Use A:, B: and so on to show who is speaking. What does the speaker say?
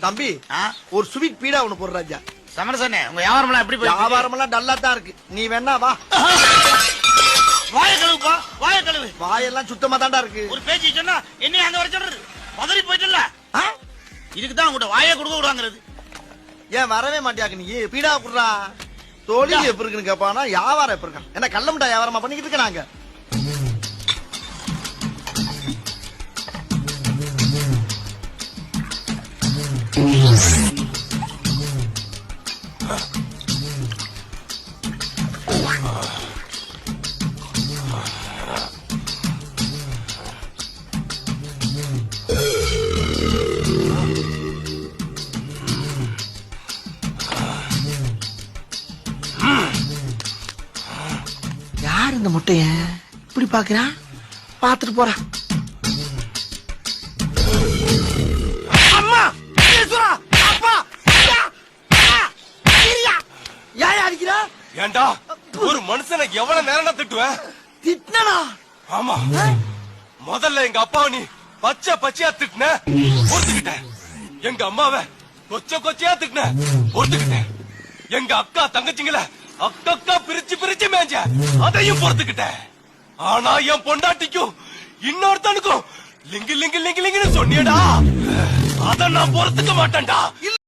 A: தம்பி ஒரு ஸ்வீட் பீடா ஒண்ணு போடுற ராஜா.
B: சமரசனே உங்க வியாபாரம் எல்லாம் எப்படி போயிருக்கு?
A: வியாபாரம் எல்லாம் டல்லா தான் இருக்கு. நீ வேணா வா.
B: வாய கழுவுப்பா, வாய கழுவு.
A: வாயெல்லாம் சுத்தமா தாண்டா இருக்கு.
B: ஒரு பேச்சு சொன்னா என்ன அங்க வர சொல்றது? பதறி போயிட்டல. இதுக்குதான் உங்கள்ட்ட வாயை கொடுக்க விடுவாங்கிறது.
A: ஏன் வரவே மாட்டியாக்கு நீ? பீடா குடுறா. தொழில் எப்படி இருக்குன்னு கேப்பானா, வியாபாரம் எப்படி இருக்கான்? என்ன கள்ள முட்டா வியாபாரமா பண்ணிக்கிட்டு இருக்க நாங்க? யார் இந்த முட்டைய இப்படி பாக்குறான்? பாத்துட்டு போறான். அம்மா அப்பா ஏன் அடிக்கிறா?
C: ஏண்டா ஒரு மனுஷனை எவ்வளவு நேரம் திட்டுவேன்?
A: திட்டினா?
C: ஆமா, முதல்ல எங்க அப்பாவை நீ பச்சை பச்சையா திட்டின, பொறுத்துக்கிட்டேன். எங்க அம்மாவை கொச்ச கொச்சையா திட்டின, பொறுத்துக்கிட்டேன். எங்க அக்கா தங்கச்சிங்கள அக்கா பிரிச்சு பிரிச்சு மேஞ்ச, அதையும் பொறுத்துக்கிட்டேன். ஆனா என் பொண்டாட்டிக்கும் இன்னொருத்தனுக்கும் லிங்கு லிங்கு லிங்கு லிங்குன்னு சொன்னியடா, அத நான் பொறுத்துக்க மாட்டேன்டா.